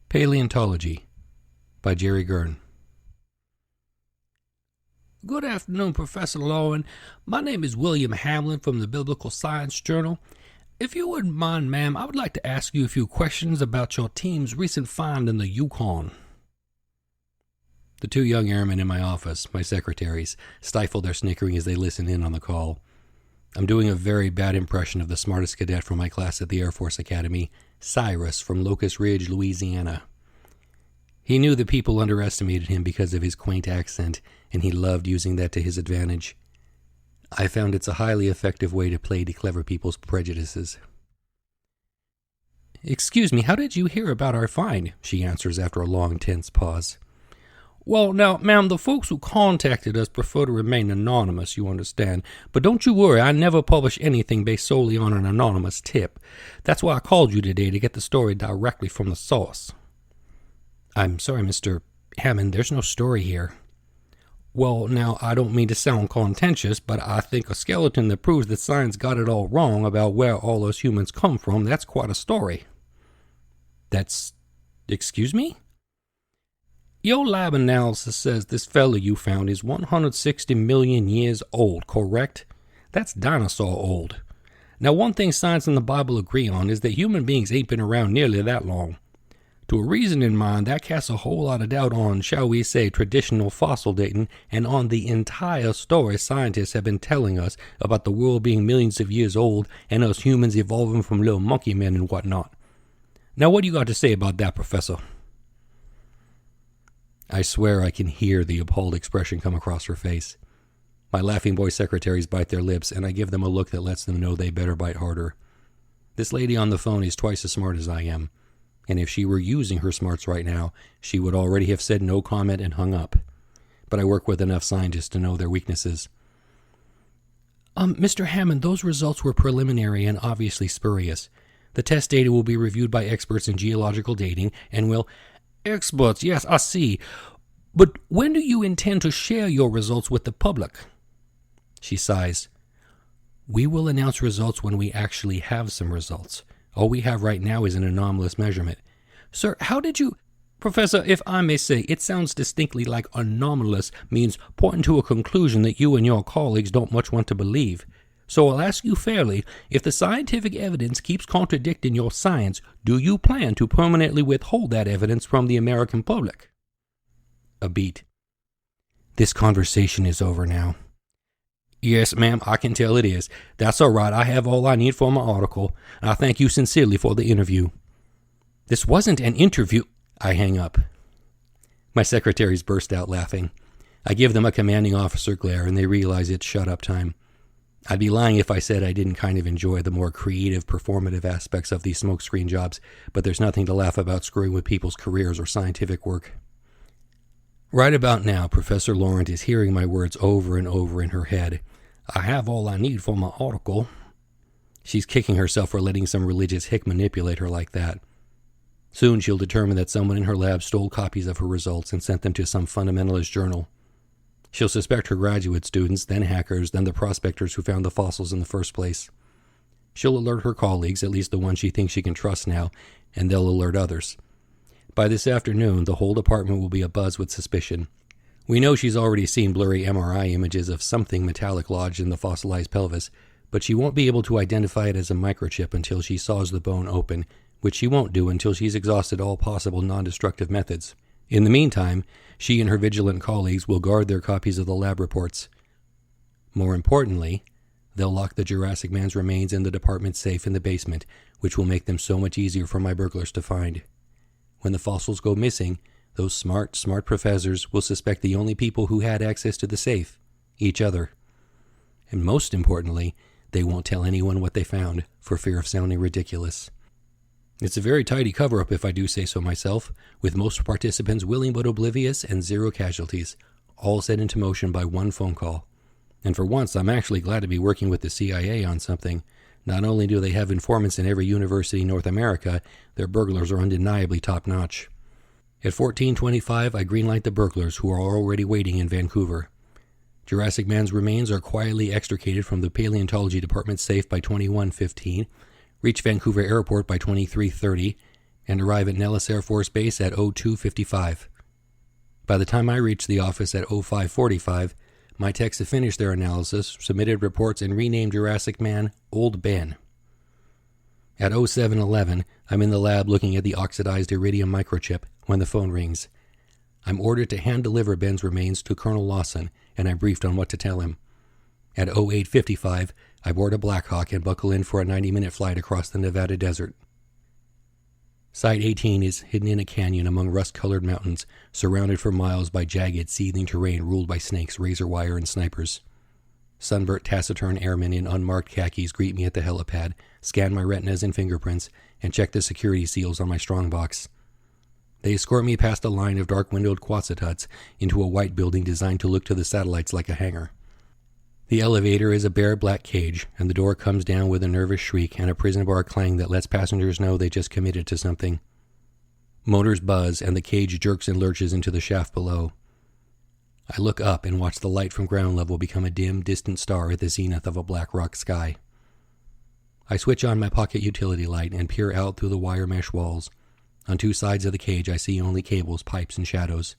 Paleontology by Jerry Guern. Good afternoon, Professor Lowen. My name is William Hamlin from the Biblical Science Journal. If you wouldn't mind, ma'am, I would like to ask you a few questions about your team's recent find in the Yukon. The two young airmen in my office, my secretaries, stifle their snickering as they listen in on the call. I'm doing a very bad impression of the smartest cadet from my class at the Air Force Academy, Cyrus from Locust Ridge, Louisiana. He knew that people underestimated him because of his quaint accent, and he loved using that to his advantage. I found it's a highly effective way to play to clever people's prejudices. "Excuse me, how did you hear about our find?" she answers after a long, tense pause. "Well, now, ma'am, the folks who contacted us prefer to remain anonymous, you understand. But don't you worry, I never publish anything based solely on an anonymous tip. That's why I called you today, to get the story directly from the source." "I'm sorry, Mr. Hammond, there's no story here." "Well, now, I don't mean to sound contentious, but I think a skeleton that proves that science got it all wrong about where all us humans come from, that's quite a story." Excuse me? "Your lab analysis says this fellow you found is 160 million years old, correct? That's dinosaur old. Now, one thing science and the Bible agree on is that human beings ain't been around nearly that long. To a reason in mind, that casts a whole lot of doubt on, shall we say, traditional fossil dating, and on the entire story scientists have been telling us about the world being millions of years old and us humans evolving from little monkey men and whatnot. Now, what do you got to say about that, Professor?" I swear I can hear the appalled expression come across her face. My laughing boy secretaries bite their lips, and I give them a look that lets them know they better bite harder. This lady on the phone is twice as smart as I am, and if she were using her smarts right now, she would already have said no comment and hung up. But I work with enough scientists to know their weaknesses. Mr. Hammond, those results were preliminary and obviously spurious. The test data will be reviewed by experts in geological dating and will..." "Experts, yes, I see. But when do you intend to share your results with the public?" She sighs. "We will announce results when we actually have some results. All we have right now is an anomalous measurement." "Sir, how did you..." "Professor, if I may say, it sounds distinctly like anomalous means pointing to a conclusion that you and your colleagues don't much want to believe. So I'll ask you fairly, if the scientific evidence keeps contradicting your science, do you plan to permanently withhold that evidence from the American public?" A beat. "This conversation is over now." "Yes, ma'am, I can tell it is. That's all right. I have all I need for my article. I thank you sincerely for the interview." "This wasn't an interview." I hang up. My secretaries burst out laughing. I give them a commanding officer glare, and they realize it's shut-up time. I'd be lying if I said I didn't kind of enjoy the more creative, performative aspects of these smokescreen jobs, but there's nothing to laugh about screwing with people's careers or scientific work. Right about now, Professor Laurent is hearing my words over and over in her head. "I have all I need for my article." She's kicking herself for letting some religious hick manipulate her like that. Soon she'll determine that someone in her lab stole copies of her results and sent them to some fundamentalist journal. She'll suspect her graduate students, then hackers, then the prospectors who found the fossils in the first place. She'll alert her colleagues, at least the ones she thinks she can trust now, and they'll alert others. By this afternoon, the whole department will be abuzz with suspicion. We know she's already seen blurry MRI images of something metallic lodged in the fossilized pelvis, but she won't be able to identify it as a microchip until she saws the bone open, which she won't do until she's exhausted all possible non-destructive methods. In the meantime, she and her vigilant colleagues will guard their copies of the lab reports. More importantly, they'll lock the Jurassic Man's remains in the department's safe in the basement, which will make them so much easier for my burglars to find. When the fossils go missing, those smart professors will suspect the only people who had access to the safe, each other. And most importantly, they won't tell anyone what they found, for fear of sounding ridiculous. It's a very tidy cover-up, if I do say so myself, with most participants willing but oblivious and zero casualties, all set into motion by one phone call. And for once, I'm actually glad to be working with the CIA on something. Not only do they have informants in every university in North America, their burglars are undeniably top-notch. At 14:25, I greenlight the burglars, who are already waiting in Vancouver. Jurassic Man's remains are quietly extricated from the Paleontology Department safe by 21:15, reach Vancouver Airport by 23:30, and arrive at Nellis Air Force Base at 02:55. By the time I reached the office at 05:45, my techs had finished their analysis, submitted reports, and renamed Jurassic Man Old Ben. At 07:11, I'm in the lab looking at the oxidized iridium microchip when the phone rings. I'm ordered to hand-deliver Ben's remains to Colonel Lawson, and I'm briefed on what to tell him. At 08:55, I board a Blackhawk and buckle in for a 90-minute flight across the Nevada desert. Site 18 is hidden in a canyon among rust-colored mountains, surrounded for miles by jagged, seething terrain ruled by snakes, razor wire, and snipers. Sunburnt, taciturn airmen in unmarked khakis greet me at the helipad, scan my retinas and fingerprints, and check the security seals on my strongbox. They escort me past a line of dark-windowed Quonset huts into a white building designed to look to the satellites like a hangar. The elevator is a bare black cage, and the door comes down with a nervous shriek and a prison bar clang that lets passengers know they just committed to something. Motors buzz, and the cage jerks and lurches into the shaft below. I look up and watch the light from ground level become a dim, distant star at the zenith of a black rock sky. I switch on my pocket utility light and peer out through the wire mesh walls. On two sides of the cage, I see only cables, pipes, and shadows.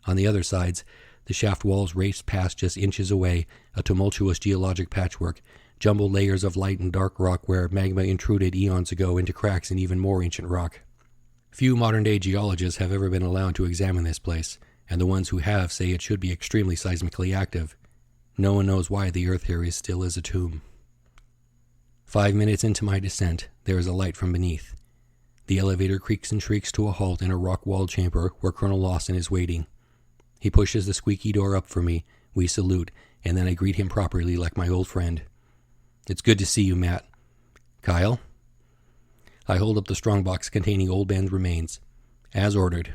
On the other sides, the shaft walls race past just inches away, a tumultuous geologic patchwork, jumbled layers of light and dark rock where magma intruded eons ago into cracks in even more ancient rock. Few modern-day geologists have ever been allowed to examine this place, and the ones who have say it should be extremely seismically active. No one knows why the earth here is still as a tomb. 5 minutes into my descent, there is a light from beneath. The elevator creaks and shrieks to a halt in a rock-walled chamber where Colonel Lawson is waiting. He pushes the squeaky door up for me, we salute, and then I greet him properly like my old friend. "It's good to see you, Matt." "Kyle?" I hold up the strongbox containing Old Ben's remains. "As ordered."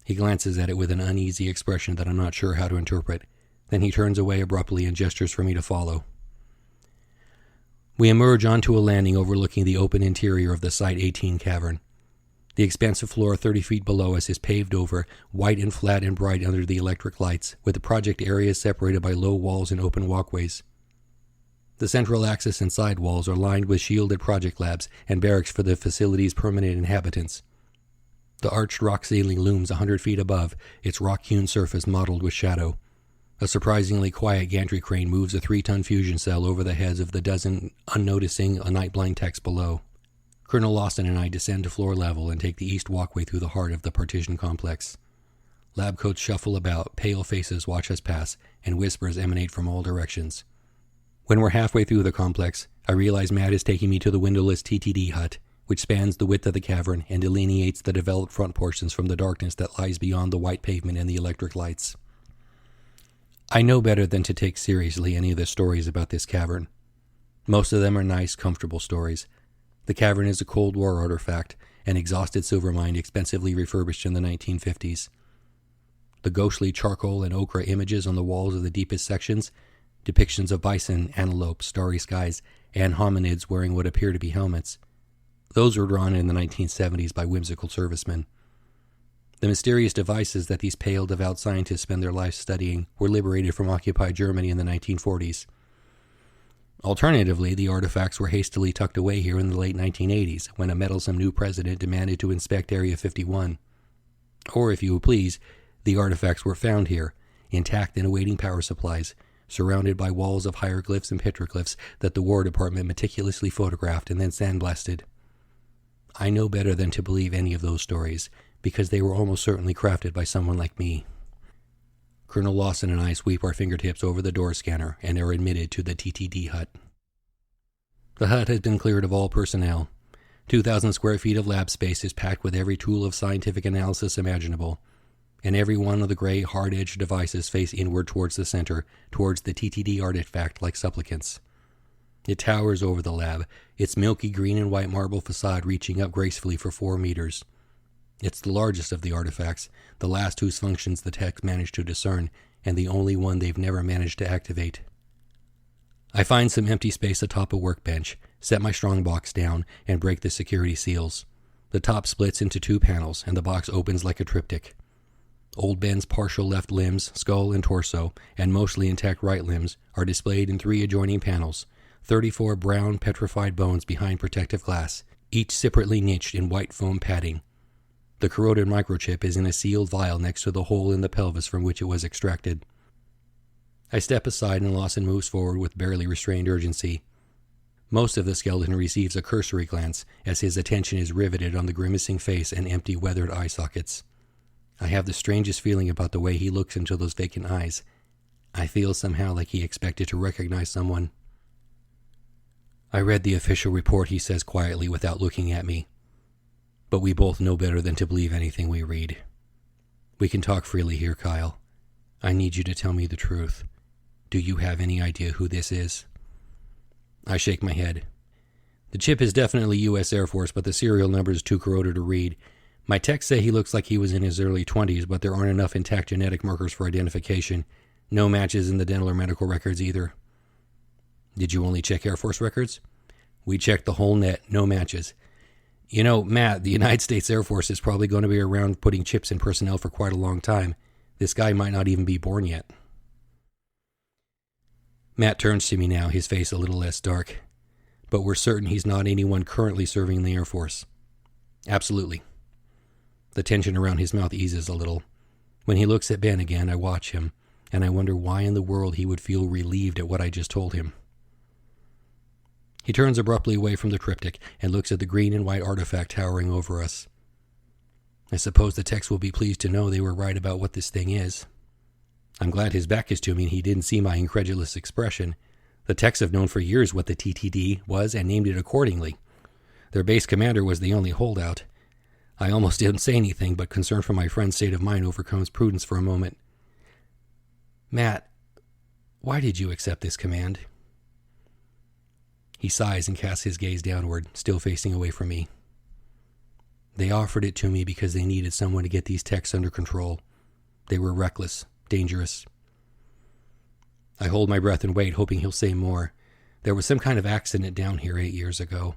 He glances at it with an uneasy expression that I'm not sure how to interpret. Then he turns away abruptly and gestures for me to follow. We emerge onto a landing overlooking the open interior of the Site 18 cavern. The expansive floor 30 feet below us is paved over, white and flat and bright under the electric lights, with the project areas separated by low walls and open walkways. The central axis and side walls are lined with shielded project labs and barracks for the facility's permanent inhabitants. The arched rock ceiling looms 100 feet above, its rock-hewn surface mottled with shadow. A surprisingly quiet gantry crane moves a 3-ton fusion cell over the heads of the dozen unnoticing night-blind techs below. Colonel Lawson and I descend to floor level and take the east walkway through the heart of the partition complex. Lab coats shuffle about, pale faces watch us pass, and whispers emanate from all directions. When we're halfway through the complex, I realize Matt is taking me to the windowless TTD hut, which spans the width of the cavern and delineates the developed front portions from the darkness that lies beyond the white pavement and the electric lights. I know better than to take seriously any of the stories about this cavern. Most of them are nice, comfortable stories. The cavern is a Cold War artifact, an exhausted silver mine expensively refurbished in the 1950s. The ghostly charcoal and ochre images on the walls of the deepest sections, depictions of bison, antelope, starry skies, and hominids wearing what appear to be helmets. Those were drawn in the 1970s by whimsical servicemen. The mysterious devices that these pale, devout scientists spend their lives studying were liberated from occupied Germany in the 1940s. Alternatively, the artifacts were hastily tucked away here in the late 1980s, when a meddlesome new president demanded to inspect Area 51. Or, if you will please, the artifacts were found here, intact and awaiting power supplies, surrounded by walls of hieroglyphs and petroglyphs that the War Department meticulously photographed and then sandblasted. I know better than to believe any of those stories, because they were almost certainly crafted by someone like me. Colonel Lawson and I sweep our fingertips over the door scanner and are admitted to the TTD hut. The hut has been cleared of all personnel. 2,000 square feet of lab space is packed with every tool of scientific analysis imaginable, and every one of the gray, hard-edged devices face inward towards the center, towards the TTD artifact like supplicants. It towers over the lab, its milky green and white marble facade reaching up gracefully for 4 meters. It's the largest of the artifacts, the last whose functions the techs managed to discern, and the only one they've never managed to activate. I find some empty space atop a workbench, set my strongbox down, and break the security seals. The top splits into 2 panels, and the box opens like a triptych. Old Ben's partial left limbs, skull and torso, and mostly intact right limbs are displayed in 3 adjoining panels, 34 brown petrified bones behind protective glass, each separately niched in white foam padding. The corroded microchip is in a sealed vial next to the hole in the pelvis from which it was extracted. I step aside and Lawson moves forward with barely restrained urgency. Most of the skeleton receives a cursory glance as his attention is riveted on the grimacing face and empty, weathered eye sockets. I have the strangest feeling about the way he looks into those vacant eyes. I feel somehow like he expected to recognize someone. I read the official report, he says quietly without looking at me. But we both know better than to believe anything we read. We can talk freely here, Kyle. I need you to tell me the truth. Do you have any idea who this is? I shake my head. The chip is definitely U.S. Air Force, but the serial number is too corroded to read. My texts say he looks like he was in his early 20s, but there aren't enough intact genetic markers for identification. No matches in the dental or medical records either. Did you only check Air Force records? We checked the whole net, no matches. You know, Matt, the United States Air Force is probably going to be around putting chips in personnel for quite a long time. This guy might not even be born yet. Matt turns to me now, his face a little less dark. But we're certain he's not anyone currently serving in the Air Force. Absolutely. The tension around his mouth eases a little. When he looks at Ben again, I watch him, and I wonder why in the world he would feel relieved at what I just told him. He turns abruptly away from the triptych and looks at the green and white artifact towering over us. I suppose the techs will be pleased to know they were right about what this thing is. I'm glad his back is to me and he didn't see my incredulous expression. The techs have known for years what the TTD was and named it accordingly. Their base commander was the only holdout. I almost didn't say anything, but concern for my friend's state of mind overcomes prudence for a moment. Matt, why did you accept this command? He sighs and casts his gaze downward, still facing away from me. They offered it to me because they needed someone to get these techs under control. They were reckless, dangerous. I hold my breath and wait, hoping he'll say more. There was some kind of accident down here 8 years ago.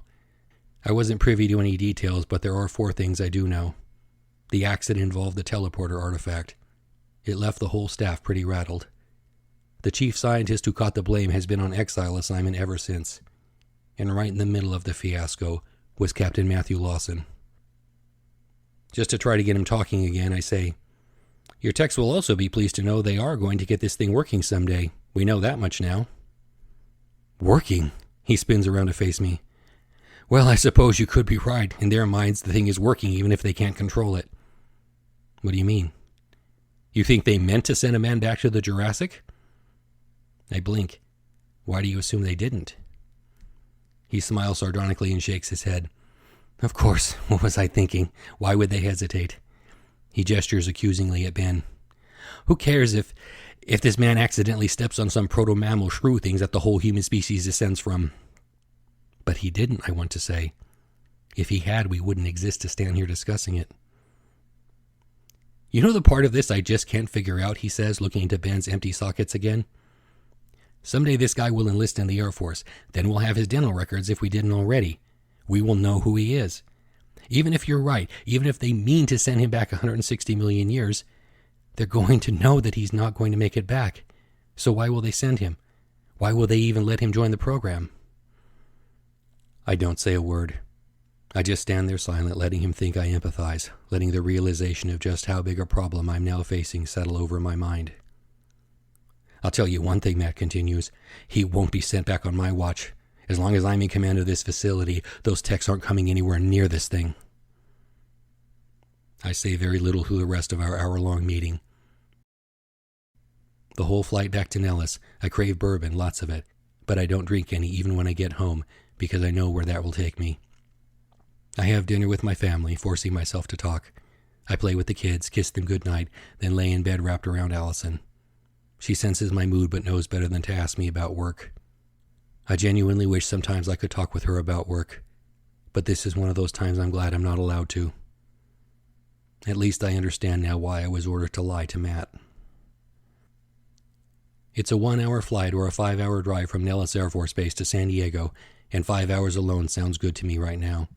I wasn't privy to any details, but there are 4 things I do know. The accident involved the teleporter artifact. It left the whole staff pretty rattled. The chief scientist who caught the blame has been on exile assignment ever since. And right in the middle of the fiasco was Captain Matthew Lawson. Just to try to get him talking again, I say, your techs will also be pleased to know they are going to get this thing working someday. We know that much now. Working? He spins around to face me. Well, I suppose you could be right. In their minds, the thing is working even if they can't control it. What do you mean? You think they meant to send a man back to the Jurassic? I blink. Why do you assume they didn't? He smiles sardonically and shakes his head. Of course, what was I thinking? Why would they hesitate? He gestures accusingly at Ben. Who cares if this man accidentally steps on some proto-mammal shrew things that the whole human species descends from? But he didn't, I want to say. If he had, we wouldn't exist to stand here discussing it. You know the part of this I just can't figure out, he says, looking into Ben's empty sockets again? Someday this guy will enlist in the Air Force. Then we'll have his dental records if we didn't already. We will know who he is. Even if you're right, even if they mean to send him back 160 million years, they're going to know that he's not going to make it back. So why will they send him? Why will they even let him join the program? I don't say a word. I just stand there silent, letting him think I empathize, letting the realization of just how big a problem I'm now facing settle over my mind. I'll tell you one thing, Matt continues. He won't be sent back on my watch. As long as I'm in command of this facility, those techs aren't coming anywhere near this thing. I say very little through the rest of our hour-long meeting. The whole flight back to Nellis, I crave bourbon, lots of it, but I don't drink any even when I get home, because I know where that will take me. I have dinner with my family, forcing myself to talk. I play with the kids, kiss them goodnight, then lay in bed wrapped around Allison. She senses my mood but knows better than to ask me about work. I genuinely wish sometimes I could talk with her about work, but this is one of those times I'm glad I'm not allowed to. At least I understand now why I was ordered to lie to Matt. It's a 1-hour flight or a 5-hour drive from Nellis Air Force Base to San Diego, and 5 hours alone sounds good to me right now.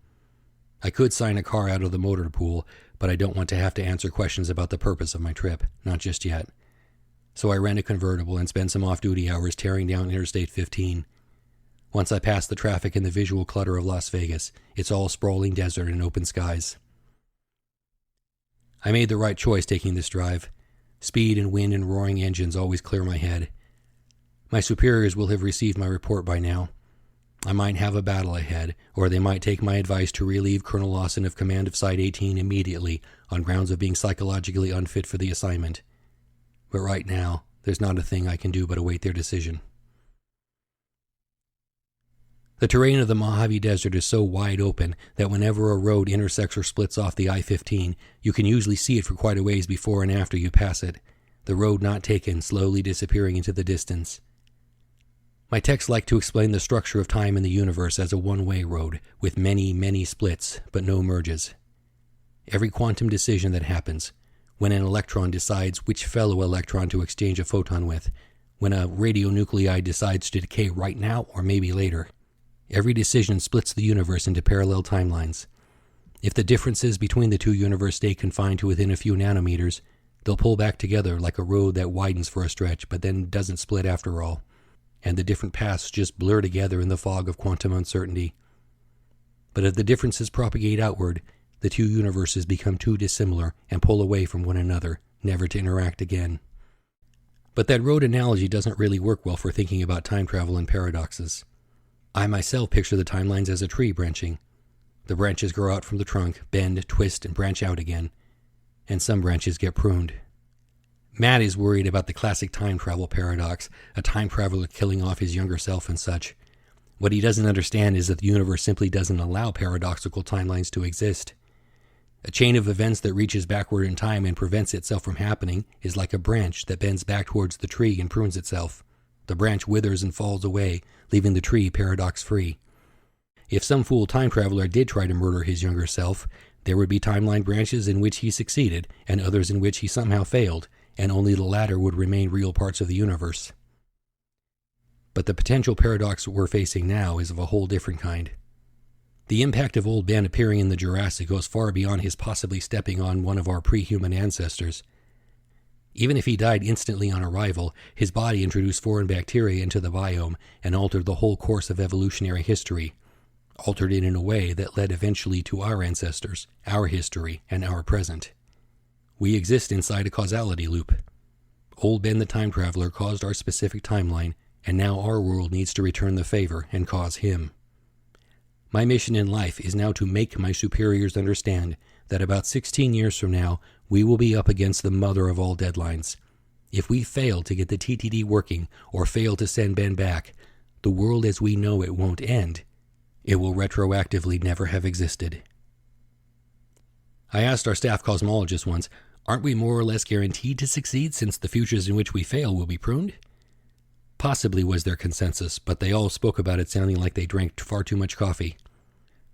I could sign a car out of the motor pool, but I don't want to have to answer questions about the purpose of my trip, not just yet. So I rent a convertible and spend some off-duty hours tearing down Interstate 15. Once I pass the traffic and the visual clutter of Las Vegas, it's all sprawling desert and open skies. I made the right choice taking this drive. Speed and wind and roaring engines always clear my head. My superiors will have received my report by now. I might have a battle ahead, or they might take my advice to relieve Colonel Lawson of command of Site 18 immediately on grounds of being psychologically unfit for the assignment. But right now, there's not a thing I can do but await their decision. The terrain of the Mojave Desert is so wide open that whenever a road intersects or splits off the I-15, you can usually see it for quite a ways before and after you pass it, the road not taken slowly disappearing into the distance. My texts like to explain the structure of time in the universe as a one-way road, with many, many splits, but no merges. Every quantum decision that happens, when an electron decides which fellow electron to exchange a photon with, when a radionuclide decides to decay right now or maybe later, every decision splits the universe into parallel timelines. If the differences between the two universes stay confined to within a few nanometers, they'll pull back together like a road that widens for a stretch but then doesn't split after all, and the different paths just blur together in the fog of quantum uncertainty. But if the differences propagate outward, the two universes become too dissimilar and pull away from one another, never to interact again. But that road analogy doesn't really work well for thinking about time travel and paradoxes. I myself picture the timelines as a tree branching. The branches grow out from the trunk, bend, twist, and branch out again, and some branches get pruned. Matt is worried about the classic time travel paradox, a time traveler killing off his younger self and such. What he doesn't understand is that the universe simply doesn't allow paradoxical timelines to exist. A chain of events that reaches backward in time and prevents itself from happening is like a branch that bends back towards the tree and prunes itself. The branch withers and falls away, leaving the tree paradox-free. If some fool time traveler did try to murder his younger self, there would be timeline branches in which he succeeded and others in which he somehow failed, and only the latter would remain real parts of the universe. But the potential paradox we're facing now is of a whole different kind. The impact of Old Ben appearing in the Jurassic goes far beyond his possibly stepping on one of our pre-human ancestors. Even if he died instantly on arrival, his body introduced foreign bacteria into the biome and altered the whole course of evolutionary history, altered it in a way that led eventually to our ancestors, our history, and our present. We exist inside a causality loop. Old Ben the Time Traveler caused our specific timeline, and now our world needs to return the favor and cause him. My mission in life is now to make my superiors understand that about 16 years from now, we will be up against the mother of all deadlines. If we fail to get the TTD working or fail to send Ben back, the world as we know it won't end. It will retroactively never have existed. I asked our staff cosmologist once, aren't we more or less guaranteed to succeed since the futures in which we fail will be pruned? Possibly was their consensus, but they all spoke about it sounding like they drank far too much coffee.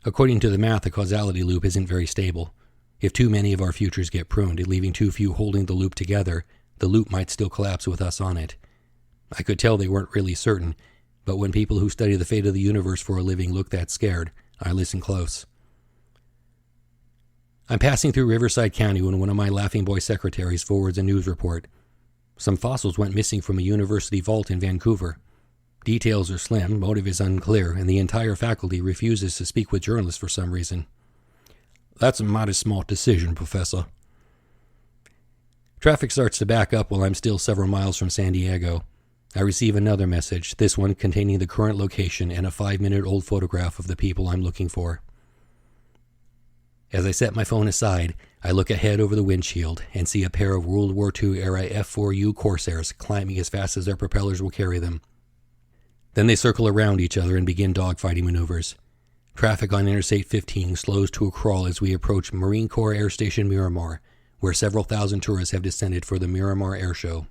According to the math, the causality loop isn't very stable. If too many of our futures get pruned, leaving too few holding the loop together, the loop might still collapse with us on it. I could tell they weren't really certain, but when people who study the fate of the universe for a living look that scared, I listen close. I'm passing through Riverside County when one of my Laughing Boy secretaries forwards a news report. Some fossils went missing from a university vault in Vancouver. Details are slim, motive is unclear, and the entire faculty refuses to speak with journalists for some reason. That's a mighty smart decision, Professor. Traffic starts to back up while I'm still several miles from San Diego. I receive another message, this one containing the current location and a 5-minute-old photograph of the people I'm looking for. As I set my phone aside, I look ahead over the windshield and see a pair of World War II-era F-4U Corsairs climbing as fast as their propellers will carry them. Then they circle around each other and begin dogfighting maneuvers. Traffic on Interstate 15 slows to a crawl as we approach Marine Corps Air Station Miramar, where several thousand tourists have descended for the Miramar Air Show.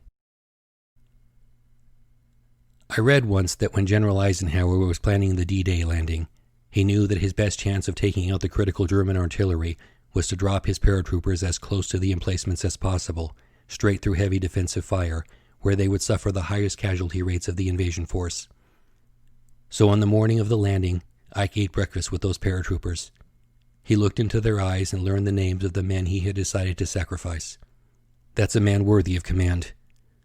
I read once that when General Eisenhower was planning the D-Day landing, he knew that his best chance of taking out the critical German artillery was to drop his paratroopers as close to the emplacements as possible, straight through heavy defensive fire, where they would suffer the highest casualty rates of the invasion force. So on the morning of the landing, Ike ate breakfast with those paratroopers. He looked into their eyes and learned the names of the men he had decided to sacrifice. That's a man worthy of command,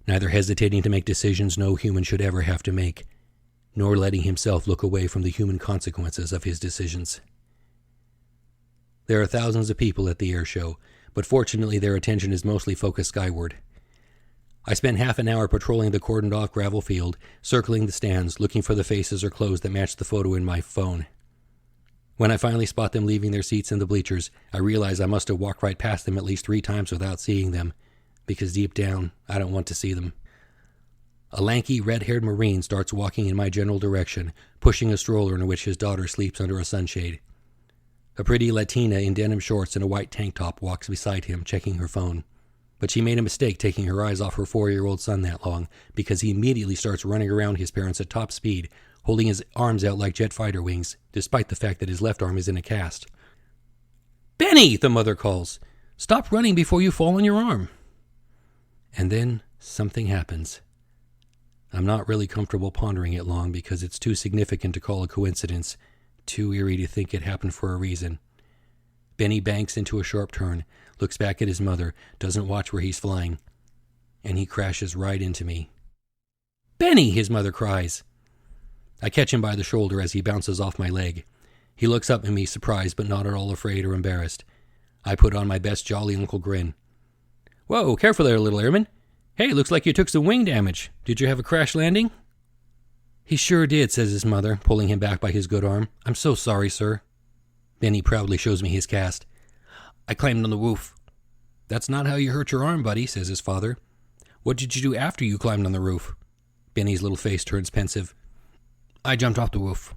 neither hesitating to make decisions no human should ever have to make, nor letting himself look away from the human consequences of his decisions. There are thousands of people at the air show, but fortunately their attention is mostly focused skyward. I spent half an hour patrolling the cordoned-off gravel field, circling the stands, looking for the faces or clothes that matched the photo in my phone. When I finally spot them leaving their seats in the bleachers, I realize I must have walked right past them at least 3 times without seeing them, because deep down, I don't want to see them. A lanky, red-haired Marine starts walking in my general direction, pushing a stroller in which his daughter sleeps under a sunshade. A pretty Latina in denim shorts and a white tank top walks beside him, checking her phone. But she made a mistake taking her eyes off her 4-year-old son that long, because he immediately starts running around his parents at top speed, holding his arms out like jet fighter wings, despite the fact that his left arm is in a cast. "Benny!" the mother calls. "Stop running before you fall on your arm." And then something happens. I'm not really comfortable pondering it long because it's too significant to call a coincidence, too eerie to think it happened for a reason. Benny banks into a sharp turn, looks back at his mother, doesn't watch where he's flying, and he crashes right into me. "Benny!" his mother cries. I catch him by the shoulder as he bounces off my leg. He looks up at me, surprised but not at all afraid or embarrassed. I put on my best jolly Uncle Grin. "Whoa, careful there, little airman. Hey, looks like you took some wing damage. Did you have a crash landing?" "He sure did," says his mother, pulling him back by his good arm. "I'm so sorry, sir." Benny proudly shows me his cast. "I climbed on the roof." "That's not how you hurt your arm, buddy," says his father. "What did you do after you climbed on the roof?" Benny's little face turns pensive. "I jumped off the roof."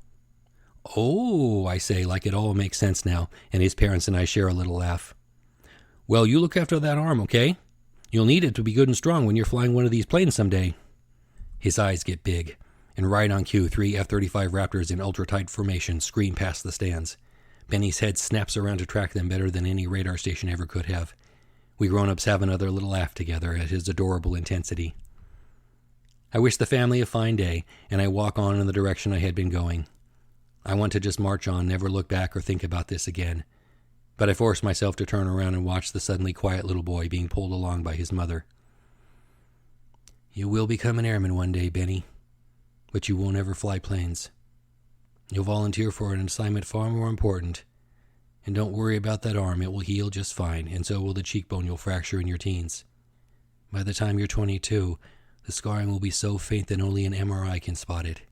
"Oh," I say, like it all makes sense now, and his parents and I share a little laugh. "Well, you look after that arm, okay? You'll need it to be good and strong when you're flying one of these planes someday." His eyes get big, and right on cue, 3 F-35 Raptors in ultra-tight formation scream past the stands. Benny's head snaps around to track them better than any radar station ever could have. We grown-ups have another little laugh together at his adorable intensity. I wish the family a fine day, and I walk on in the direction I had been going. I want to just march on, never look back or think about this again. But I force myself to turn around and watch the suddenly quiet little boy being pulled along by his mother. "You will become an airman one day, Benny, but you won't ever fly planes. You'll volunteer for an assignment far more important. And don't worry about that arm, it will heal just fine, and so will the cheekbone you'll fracture in your teens. By the time you're 22, the scarring will be so faint that only an MRI can spot it.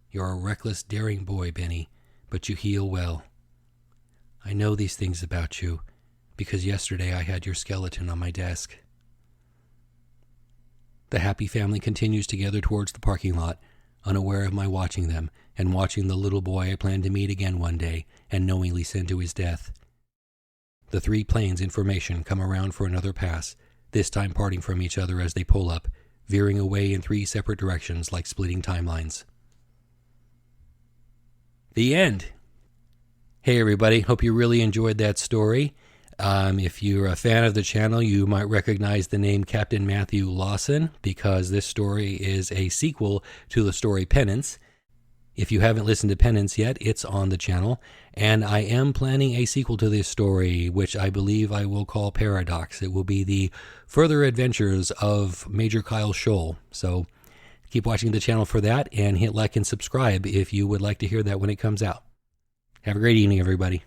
You're a reckless, daring boy, Benny, but you heal well. I know these things about you, because yesterday I had your skeleton on my desk." The happy family continues together towards the parking lot, unaware of my watching them, and watching the little boy I plan to meet again one day and knowingly send to his death. The 3 planes in formation come around for another pass, this time parting from each other as they pull up, veering away in 3 separate directions like splitting timelines. The end. Hey everybody, hope you really enjoyed that story. If you're a fan of the channel, you might recognize the name Captain Matthew Lawson, because this story is a sequel to the story Penance. If you haven't listened to Penance yet, it's on the channel, and I am planning a sequel to this story, which I believe I will call Paradox. It will be the further adventures of Major Kyle Scholl. So keep watching the channel for that, and hit like and subscribe if you would like to hear that when it comes out. Have a great evening, everybody.